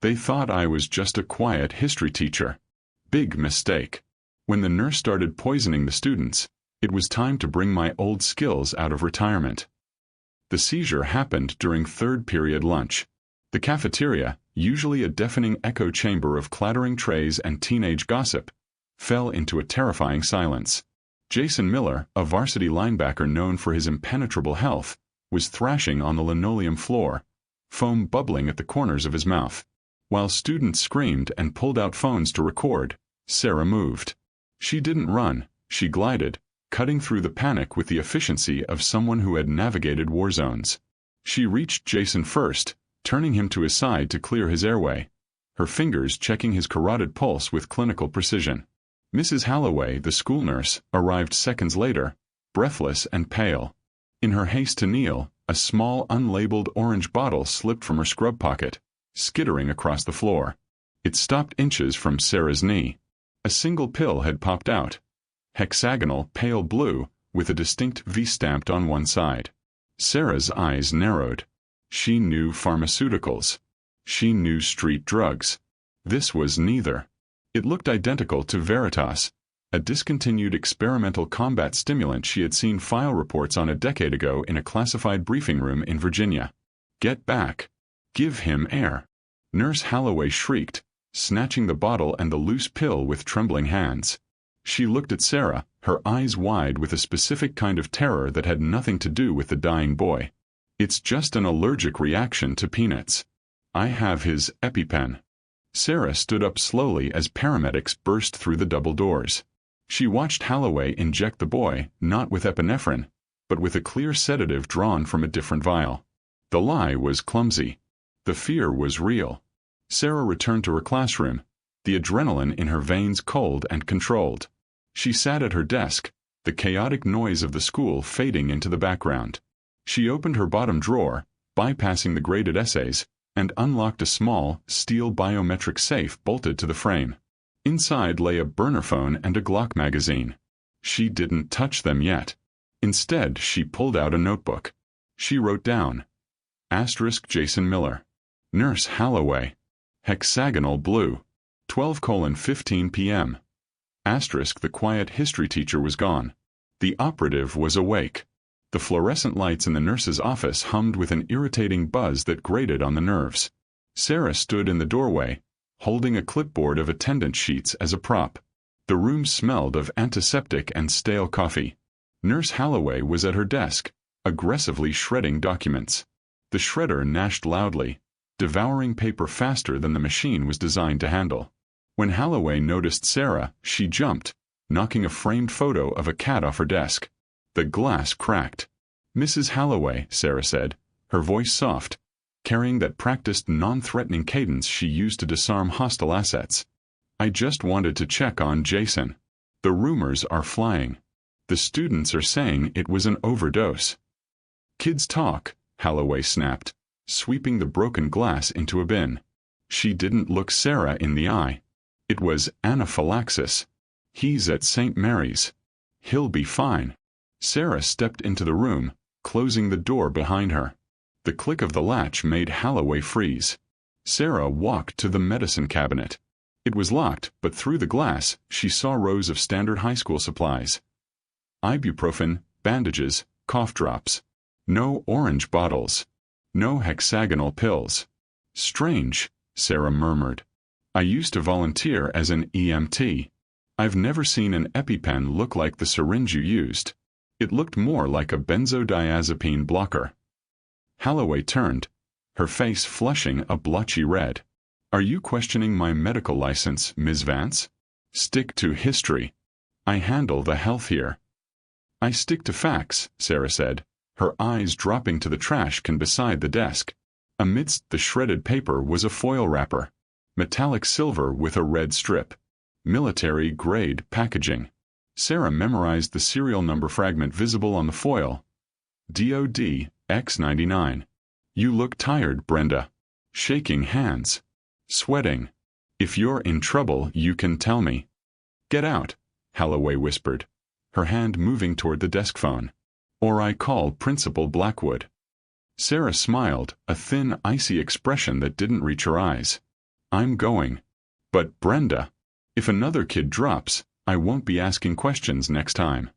They thought I was just a quiet history teacher. Big mistake. When the nurse started poisoning the students, it was time to bring my old skills out of retirement. The seizure happened during third period lunch. The cafeteria, usually a deafening echo chamber of clattering trays and teenage gossip, fell into a terrifying silence. Jason Miller, a varsity linebacker known for his impenetrable health, was thrashing on the linoleum floor, foam bubbling at the corners of his mouth. While students screamed and pulled out phones to record, Sarah moved. She didn't run, she glided, cutting through the panic with the efficiency of someone who had navigated war zones. She reached Jason first, turning him to his side to clear his airway, her fingers checking his carotid pulse with clinical precision. Mrs. Holloway, the school nurse, arrived seconds later, breathless and pale. In her haste to kneel, a small unlabeled orange bottle slipped from her scrub pocket, skittering across the floor. It stopped inches from Sarah's knee. A single pill had popped out, hexagonal, pale blue, with a distinct V stamped on one side. Sarah's eyes narrowed. She knew pharmaceuticals. She knew street drugs. This was neither. It looked identical to Veritas, a discontinued experimental combat stimulant she had seen file reports on a decade ago in a classified briefing room in Virginia. Get back. Give him air. Nurse Holloway shrieked, snatching the bottle and the loose pill with trembling hands. She looked at Sarah, her eyes wide with a specific kind of terror that had nothing to do with the dying boy. It's just an allergic reaction to peanuts. I have his EpiPen. Sarah stood up slowly as paramedics burst through the double doors. She watched Holloway inject the boy, not with epinephrine, but with a clear sedative drawn from a different vial. The lie was clumsy. The fear was real. Sarah returned to her classroom, the adrenaline in her veins cold and controlled. She sat at her desk, the chaotic noise of the school fading into the background. She opened her bottom drawer, bypassing the graded essays, and unlocked a small, steel biometric safe bolted to the frame. Inside lay a burner phone and a Glock magazine. She didn't touch them yet. Instead, she pulled out a notebook. She wrote down, Jason Miller. Nurse Holloway. Hexagonal blue. 12:15 p.m. The quiet history teacher was gone. The operative was awake. The fluorescent lights in the nurse's office hummed with an irritating buzz that grated on the nerves. Sarah stood in the doorway, holding a clipboard of attendance sheets as a prop. The room smelled of antiseptic and stale coffee. Nurse Holloway was at her desk, aggressively shredding documents. The shredder gnashed loudly, devouring paper faster than the machine was designed to handle. When Holloway noticed Sarah, she jumped, knocking a framed photo of a cat off her desk. The glass cracked. Mrs. Holloway, Sarah said, her voice soft, carrying that practiced non-threatening cadence she used to disarm hostile assets. I just wanted to check on Jason. The rumors are flying. The students are saying it was an overdose. Kids talk, Holloway snapped, sweeping the broken glass into a bin. She didn't look Sarah in the eye. It was anaphylaxis. He's at St. Mary's. He'll be fine. Sarah stepped into the room, closing the door behind her. The click of the latch made Holloway freeze. Sarah walked to the medicine cabinet. It was locked, but through the glass, she saw rows of standard high school supplies. Ibuprofen, bandages, cough drops. No orange bottles. No hexagonal pills. Strange, Sarah murmured. I used to volunteer as an EMT. I've never seen an EpiPen look like the syringe you used. It looked more like a benzodiazepine blocker. Holloway turned, her face flushing a blotchy red. Are you questioning my medical license, Ms. Vance? Stick to history. I handle the health here. I stick to facts, Sarah said, her eyes dropping to the trash can beside the desk. Amidst the shredded paper was a foil wrapper, metallic silver with a red strip. Military-grade packaging. Sarah memorized the serial number fragment visible on the foil. DOD X99. You look tired, Brenda. Shaking hands. Sweating. If you're in trouble, you can tell me. Get out, Holloway whispered, her hand moving toward the desk phone. Or I call Principal Blackwood. Sarah smiled, a thin, icy expression that didn't reach her eyes. I'm going. But Brenda, if another kid drops, I won't be asking questions next time.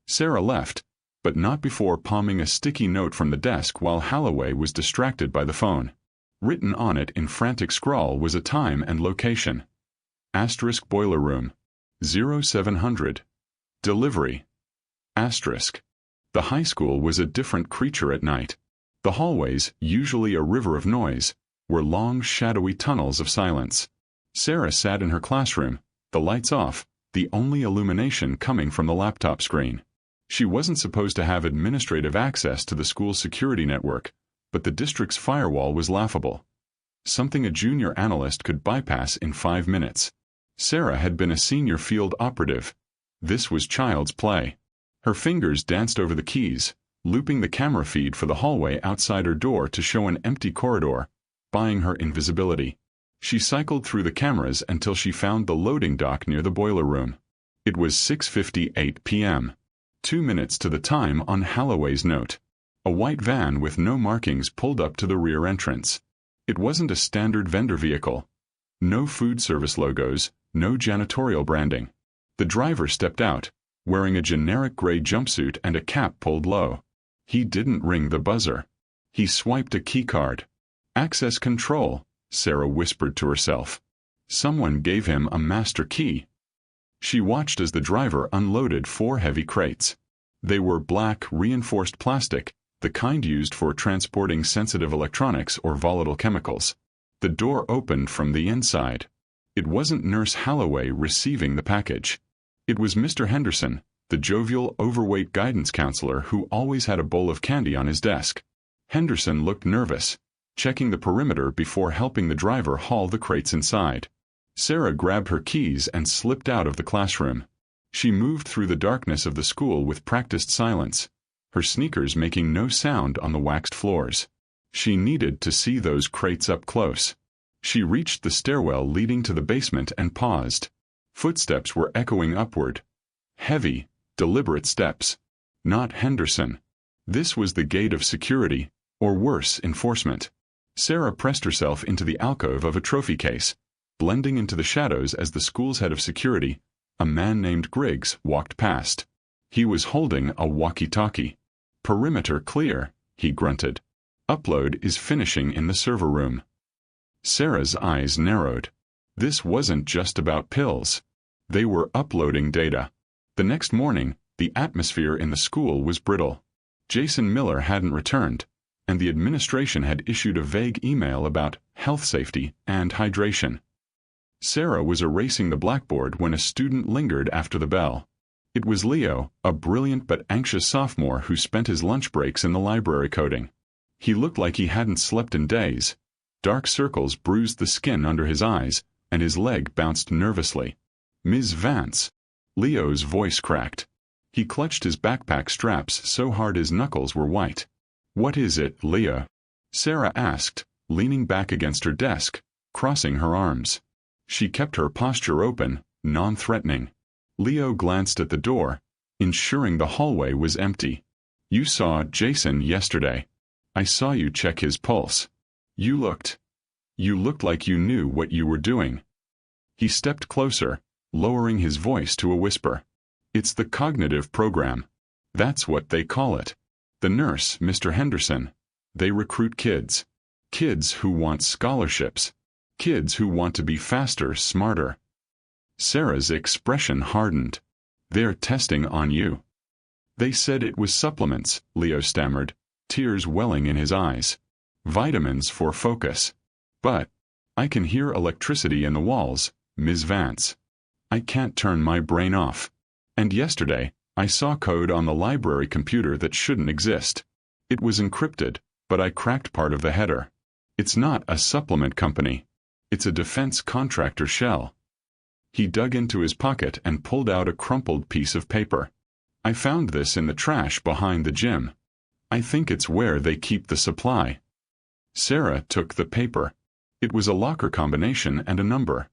Sarah left, but not before palming a sticky note from the desk while Holloway was distracted by the phone. Written on it in frantic scrawl was a time and location. Asterisk boiler room. 0700. Delivery. Asterisk. The high school was a different creature at night. The hallways, usually a river of noise, were long, shadowy tunnels of silence. Sarah sat in her classroom, the lights off, the only illumination coming from the laptop screen. She wasn't supposed to have administrative access to the school's security network, but the district's firewall was laughable. Something a junior analyst could bypass in 5 minutes. Sarah had been a senior field operative. This was child's play. Her fingers danced over the keys, looping the camera feed for the hallway outside her door to show an empty corridor, buying her invisibility. She cycled through the cameras until she found the loading dock near the boiler room. It was 6:58 p.m. 2 minutes to the time on Holloway's note. A white van with no markings pulled up to the rear entrance. It wasn't a standard vendor vehicle. No food service logos, no janitorial branding. The driver stepped out, wearing a generic gray jumpsuit and a cap pulled low. He didn't ring the buzzer. He swiped a keycard. Access control, Sarah whispered to herself. Someone gave him a master key. She watched as the driver unloaded 4 heavy crates. They were black, reinforced plastic, the kind used for transporting sensitive electronics or volatile chemicals. The door opened from the inside. It wasn't Nurse Holloway receiving the package. It was Mr. Henderson, the jovial, overweight guidance counselor who always had a bowl of candy on his desk. Henderson looked nervous, checking the perimeter before helping the driver haul the crates inside. Sarah grabbed her keys and slipped out of the classroom. She moved through the darkness of the school with practiced silence, her sneakers making no sound on the waxed floors. She needed to see those crates up close. She reached the stairwell leading to the basement and paused. Footsteps were echoing upward. Heavy, deliberate steps. Not Henderson. This was the gate of security, or worse, enforcement. Sarah pressed herself into the alcove of a trophy case, blending into the shadows as the school's head of security, a man named Griggs, walked past. He was holding a walkie-talkie. "Perimeter clear," he grunted. "Upload is finishing in the server room." Sarah's eyes narrowed. This wasn't just about pills. They were uploading data. The next morning, the atmosphere in the school was brittle. Jason Miller hadn't returned, and the administration had issued a vague email about health safety and hydration. Sarah was erasing the blackboard when a student lingered after the bell. It was Leo, a brilliant but anxious sophomore who spent his lunch breaks in the library coding. He looked like he hadn't slept in days. Dark circles bruised the skin under his eyes, and his leg bounced nervously. "Ms. Vance." Leo's voice cracked. He clutched his backpack straps so hard his knuckles were white. "What is it, Leo?" Sarah asked, leaning back against her desk, crossing her arms. She kept her posture open, non-threatening. Leo glanced at the door, ensuring the hallway was empty. "You saw Jason yesterday. I saw you check his pulse. You looked like you knew what you were doing." He stepped closer, lowering his voice to a whisper. "It's the cognitive program. That's what they call it. The nurse, Mr. Henderson. They recruit kids. Kids who want scholarships. Kids who want to be faster, smarter." Sarah's expression hardened. "They're testing on you." "They said it was supplements," Leo stammered, tears welling in his eyes. "Vitamins for focus. But I can hear electricity in the walls, Ms. Vance. I can't turn my brain off. And yesterday, I saw code on the library computer that shouldn't exist. It was encrypted, but I cracked part of the header. It's not a supplement company. It's a defense contractor shell." He dug into his pocket and pulled out a crumpled piece of paper. "I found this in the trash behind the gym. I think it's where they keep the supply." Sarah took the paper. It was a locker combination and a number.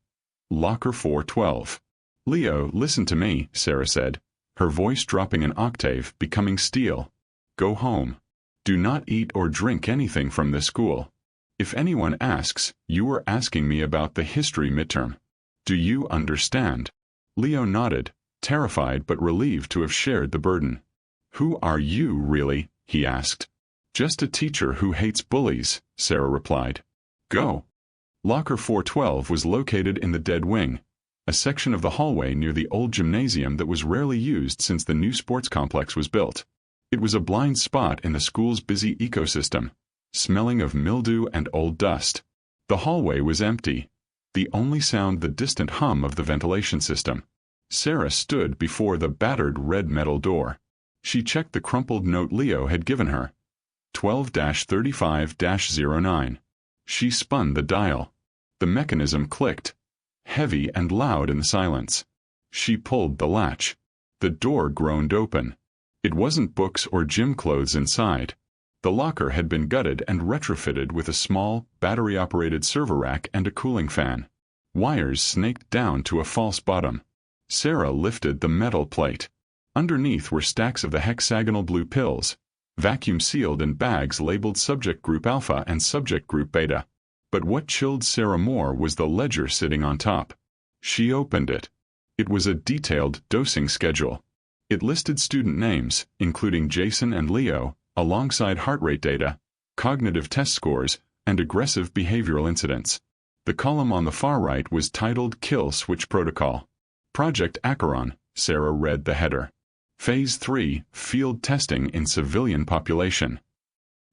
Locker 412. "Leo, listen to me," Sarah said, her voice dropping an octave, becoming steel. "Go home. Do not eat or drink anything from this school. If anyone asks, you are asking me about the history midterm. Do you understand? Leo nodded, terrified but relieved to have shared the burden. Who are you, really? He asked. Just a teacher who hates bullies, Sarah replied. Go. Locker 412 was located in the dead wing, a section of the hallway near the old gymnasium that was rarely used since the new sports complex was built. It was a blind spot in the school's busy ecosystem, smelling of mildew and old dust. The hallway was empty, the only sound the distant hum of the ventilation system. Sarah stood before the battered red metal door. She checked the crumpled note Leo had given her. 12-35-09. She spun the dial. The mechanism clicked, heavy and loud in the silence. She pulled the latch. The door groaned open. It wasn't books or gym clothes inside. The locker had been gutted and retrofitted with a small, battery-operated server rack and a cooling fan. Wires snaked down to a false bottom. Sarah lifted the metal plate. Underneath were stacks of the hexagonal blue pills, vacuum-sealed in bags labeled Subject Group Alpha and Subject Group Beta. But what chilled Sarah more was the ledger sitting on top. She opened it. It was a detailed dosing schedule. It listed student names, including Jason and Leo, alongside heart rate data, cognitive test scores, and aggressive behavioral incidents. The column on the far right was titled Kill Switch Protocol. Project Acheron, Sarah read the header. Phase 3, Field Testing in Civilian Population.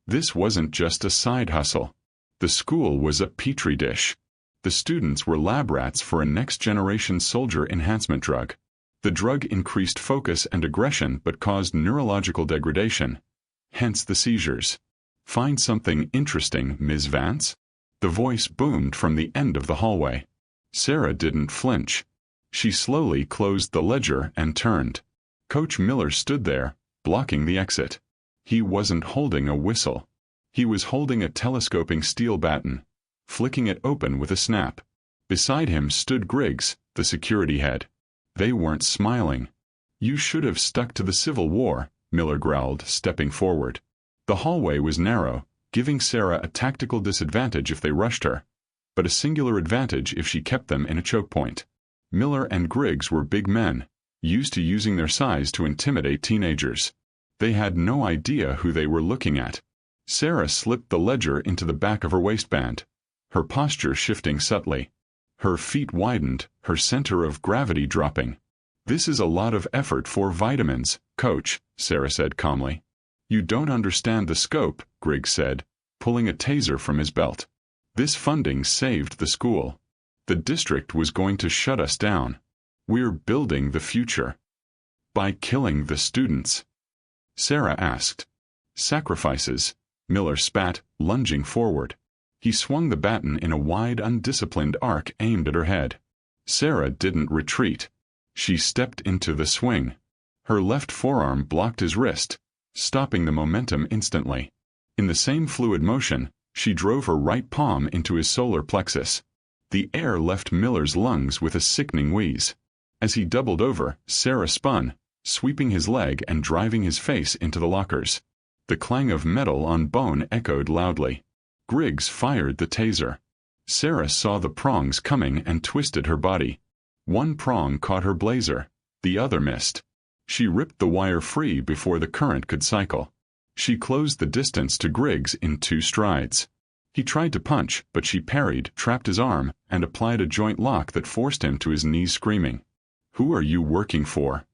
This wasn't just a side hustle. The school was a petri dish. The students were lab rats for a next-generation soldier enhancement drug. The drug increased focus and aggression but caused neurological degradation, hence the seizures. Find something interesting, Ms. Vance? The voice boomed from the end of the hallway. Sarah didn't flinch. She slowly closed the ledger and turned. Coach Miller stood there, blocking the exit. He wasn't holding a whistle. He was holding a telescoping steel baton, flicking it open with a snap. Beside him stood Griggs, the security head. They weren't smiling. You should have stuck to the Civil War, Miller growled, stepping forward. The hallway was narrow, giving Sarah a tactical disadvantage if they rushed her, but a singular advantage if she kept them in a choke point. Miller and Griggs were big men, used to using their size to intimidate teenagers. They had no idea who they were looking at. Sarah slipped the ledger into the back of her waistband, her posture shifting subtly. Her feet widened, her center of gravity dropping. This is a lot of effort for vitamins, Coach, Sarah said calmly. You don't understand the scope, Griggs said, pulling a taser from his belt. This funding saved the school. The district was going to shut us down. We're building the future. By killing the students. Sarah asked. Sacrifices. Miller spat, lunging forward. He swung the baton in a wide, undisciplined arc aimed at her head. Sarah didn't retreat. She stepped into the swing. Her left forearm blocked his wrist, stopping the momentum instantly. In the same fluid motion, she drove her right palm into his solar plexus. The air left Miller's lungs with a sickening wheeze. As he doubled over, Sarah spun, sweeping his leg and driving his face into the lockers. The clang of metal on bone echoed loudly. Griggs fired the taser. Sarah saw the prongs coming and twisted her body. One prong caught her blazer, the other missed. She ripped the wire free before the current could cycle. She closed the distance to Griggs in 2 strides. He tried to punch, but she parried, trapped his arm, and applied a joint lock that forced him to his knees screaming. Who are you working for?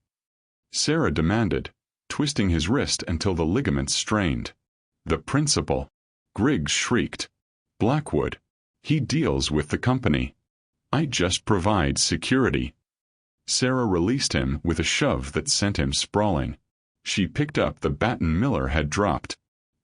Sarah demanded, twisting his wrist until the ligaments strained. The principal. Griggs shrieked. Blackwood. He deals with the company. I just provide security. Sarah released him with a shove that sent him sprawling. She picked up the baton Miller had dropped.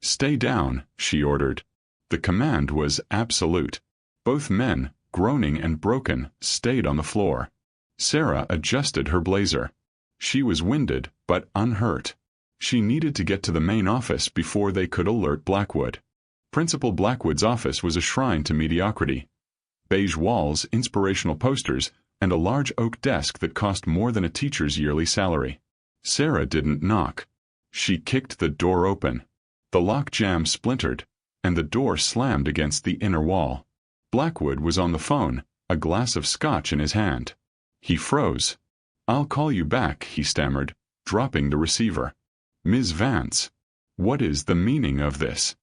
Stay down, she ordered. The command was absolute. Both men, groaning and broken, stayed on the floor. Sarah adjusted her blazer. She was winded, but unhurt. She needed to get to the main office before they could alert Blackwood. Principal Blackwood's office was a shrine to mediocrity. Beige walls, inspirational posters, and a large oak desk that cost more than a teacher's yearly salary. Sarah didn't knock. She kicked the door open. The lock jamb splintered, and the door slammed against the inner wall. Blackwood was on the phone, a glass of scotch in his hand. He froze. "I'll call you back," he stammered, dropping the receiver. "Ms. Vance, what is the meaning of this?"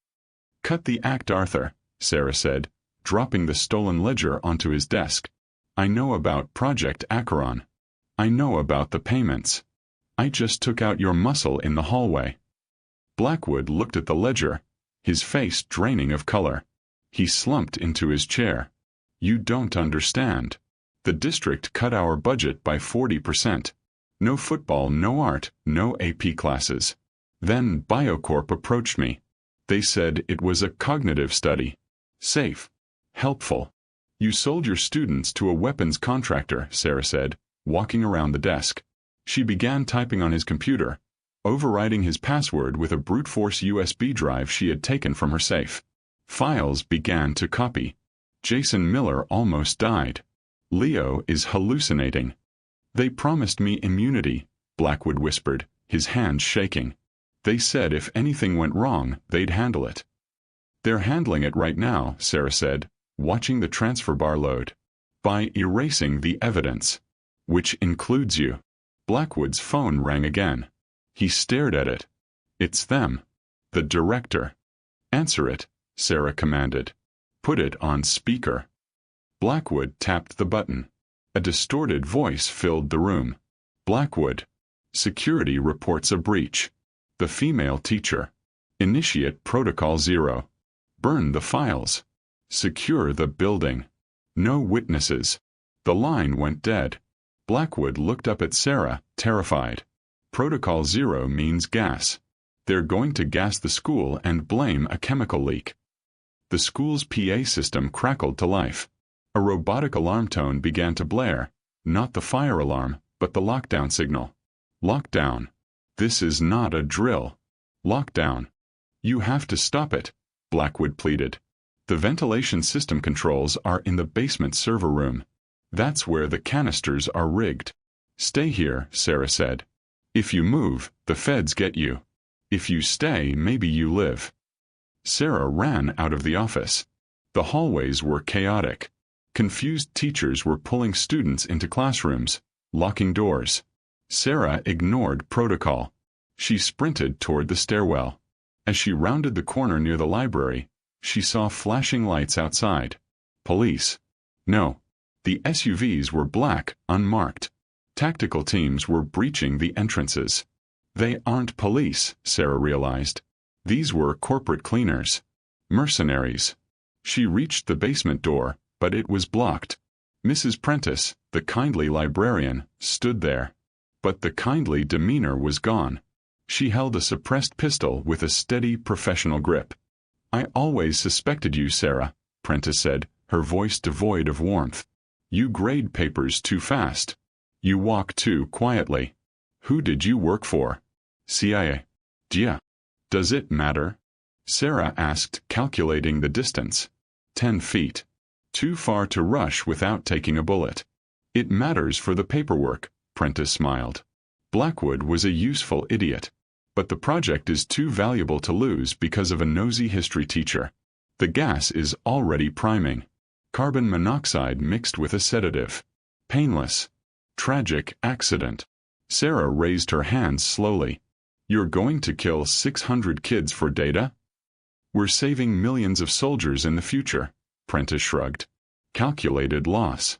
"Cut the act, Arthur," Sarah said, dropping the stolen ledger onto his desk. "I know about Project Acheron. I know about the payments. I just took out your muscle in the hallway." Blackwood looked at the ledger, his face draining of color. He slumped into his chair. "You don't understand. The district cut our budget by 40%. No football, no art, no AP classes. Then Biocorp approached me. They said it was a cognitive study. Safe. Helpful. You sold your students to a weapons contractor," Sarah said, walking around the desk. She began typing on his computer, overriding his password with a brute force USB drive she had taken from her safe. Files began to copy. Jason Miller almost died. Leo is hallucinating. "They promised me immunity," Blackwood whispered, his hands shaking. "They said if anything went wrong, they'd handle it." "They're handling it right now," Sarah said, watching the transfer bar load. "By erasing the evidence. Which includes you." Blackwood's phone rang again. He stared at it. "It's them. The director." "Answer it," Sarah commanded. "Put it on speaker." Blackwood tapped the button. A distorted voice filled the room. "Blackwood. Security reports a breach. The female teacher. Initiate Protocol 0. Burn the files. Secure the building. No witnesses." The line went dead. Blackwood looked up at Sarah, terrified. Protocol 0 means gas. They're going to gas the school and blame a chemical leak. The school's PA system crackled to life. A robotic alarm tone began to blare, not the fire alarm, but the lockdown signal. "Lockdown. This is not a drill. Lockdown. You have to stop it," Blackwood pleaded. "The ventilation system controls are in the basement server room. That's where the canisters are rigged." "Stay here," Sarah said. "If you move, the feds get you. If you stay, maybe you live." Sarah ran out of the office. The hallways were chaotic. Confused teachers were pulling students into classrooms, locking doors. Sarah ignored protocol. She sprinted toward the stairwell. As she rounded the corner near the library, she saw flashing lights outside. Police. No. The SUVs were black, unmarked. Tactical teams were breaching the entrances. They aren't police, Sarah realized. These were corporate cleaners. Mercenaries. She reached the basement door, but it was blocked. Mrs. Prentice, the kindly librarian, stood there. But the kindly demeanor was gone. She held a suppressed pistol with a steady, professional grip. "I always suspected you, Sarah," Prentice said, her voice devoid of warmth. "You grade papers too fast. You walk too quietly. Who did you work for?" "CIA." "Yeah. Does it matter?" Sarah asked, calculating the distance. 10 feet. Too far to rush without taking a bullet. "It matters for the paperwork," Prentice smiled. Blackwood was a useful idiot. But the project is too valuable to lose because of a nosy history teacher. The gas is already priming. Carbon monoxide mixed with a sedative. Painless. Tragic accident. Sarah raised her hands slowly. "You're going to kill 600 kids for data?" "We're saving millions of soldiers in the future," Prentice shrugged. Calculated loss.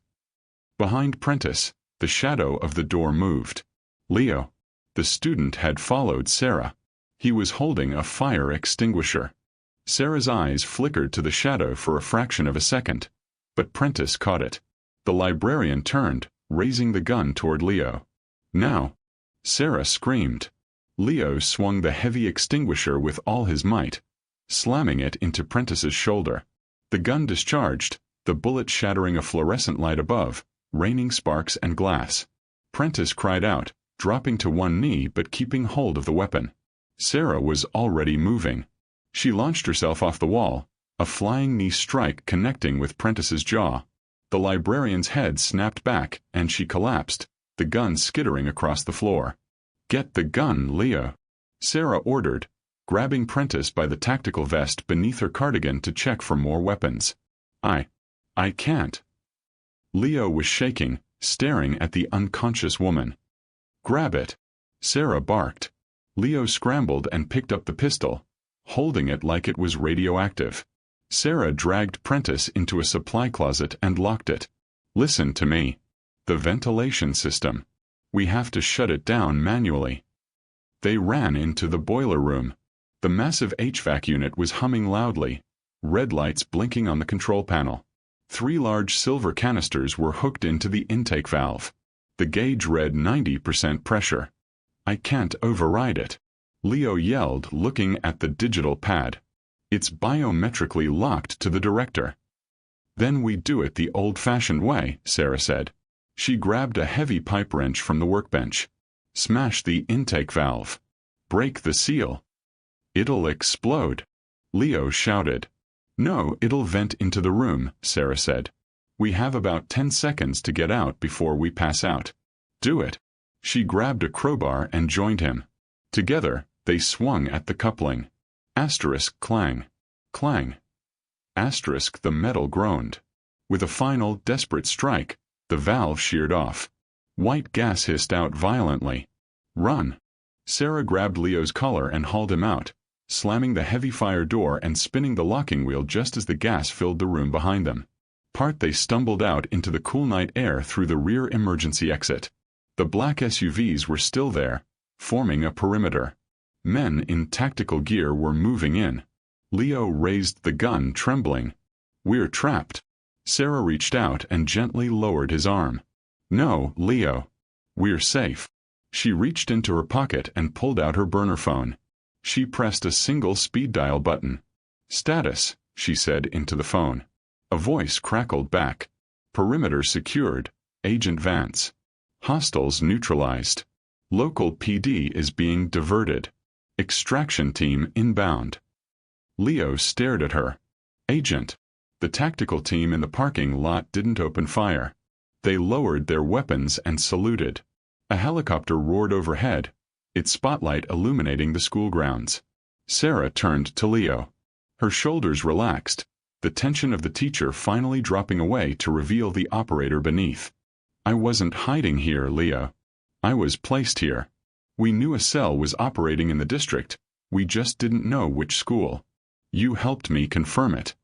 Behind Prentice, the shadow of the door moved. Leo. The student had followed Sarah. He was holding a fire extinguisher. Sarah's eyes flickered to the shadow for a fraction of a second, but Prentice caught it. The librarian turned, raising the gun toward Leo. "Now!" Sarah screamed. Leo swung the heavy extinguisher with all his might, slamming it into Prentice's shoulder. The gun discharged, the bullet shattering a fluorescent light above, raining sparks and glass. Prentice cried out, dropping to one knee but keeping hold of the weapon. Sarah was already moving. She launched herself off the wall, a flying knee strike connecting with Prentice's jaw. The librarian's head snapped back, and she collapsed, the gun skittering across the floor. "Get the gun, Leo," Sarah ordered, grabbing Prentice by the tactical vest beneath her cardigan to check for more weapons. I can't. Leo was shaking, staring at the unconscious woman. Grab it, Sarah barked. Leo scrambled and picked up the pistol, holding it like it was radioactive. Sarah dragged Prentice into a supply closet and locked it. Listen to me. The ventilation system. We have to shut it down manually. They ran into the boiler room. The massive HVAC unit was humming loudly, red lights blinking on the control panel. 3 large silver canisters were hooked into the intake valve. The gauge read 90% pressure. I can't override it, Leo yelled, looking at the digital pad. It's biometrically locked to the director. Then we do it the old-fashioned way, Sarah said. She grabbed a heavy pipe wrench from the workbench. Smash the intake valve. Break the seal. It'll explode, Leo shouted. No, it'll vent into the room, Sarah said. We have about 10 seconds to get out before we pass out. Do it. She grabbed a crowbar and joined him. Together, they swung at the coupling. Asterisk clang. Clang. Asterisk the metal groaned. With a final, desperate strike, the valve sheared off. White gas hissed out violently. Run. Sarah grabbed Leo's collar and hauled him out, slamming the heavy fire door and spinning the locking wheel just as the gas filled the room behind them. They stumbled out into the cool night air through the rear emergency exit. The black SUVs were still there, forming a perimeter. Men in tactical gear were moving in. Leo raised the gun, trembling. We're trapped. Sarah reached out and gently lowered his arm. No, Leo. We're safe. She reached into her pocket and pulled out her burner phone. She pressed a single speed dial button. Status, she said into the phone. A voice crackled back. Perimeter secured. Agent Vance. Hostiles neutralized. Local PD is being diverted. Extraction team inbound. Leo stared at her. Agent. The tactical team in the parking lot didn't open fire. They lowered their weapons and saluted. A helicopter roared overhead, its spotlight illuminating the school grounds. Sarah turned to Leo. Her shoulders relaxed, the tension of the teacher finally dropping away to reveal the operator beneath. I wasn't hiding here, Leo. I was placed here. We knew a cell was operating in the district, we just didn't know which school. You helped me confirm it.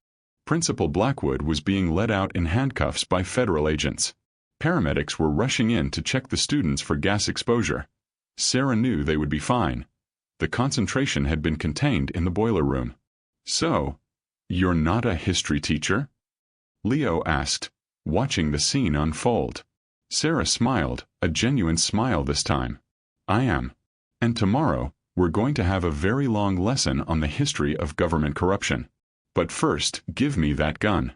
Principal Blackwood was being led out in handcuffs by federal agents. Paramedics were rushing in to check the students for gas exposure. Sarah knew they would be fine. The concentration had been contained in the boiler room. So, you're not a history teacher? Leo asked, watching the scene unfold. Sarah smiled, a genuine smile this time. I am. And tomorrow, we're going to have a very long lesson on the history of government corruption. But first, give me that gun.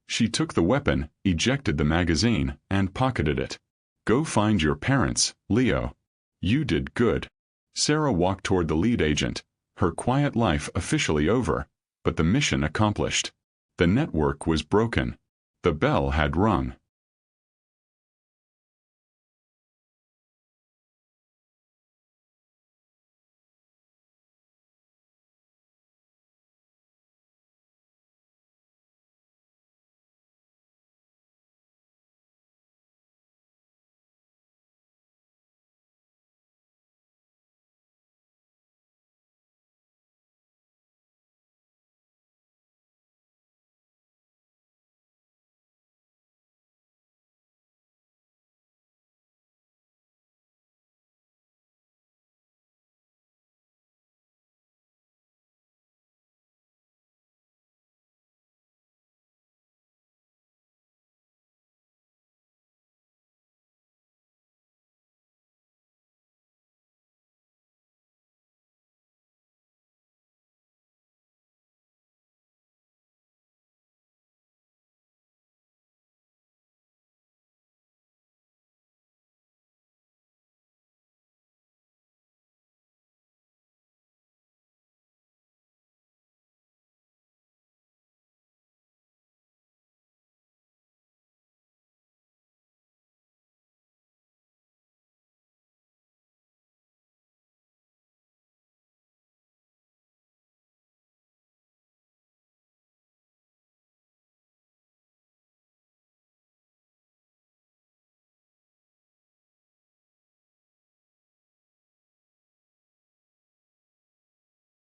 She took the weapon, ejected the magazine, and pocketed it. Go find your parents, Leo. You did good. Sarah walked toward the lead agent, her quiet life officially over, but the mission accomplished. The network was broken. The bell had rung.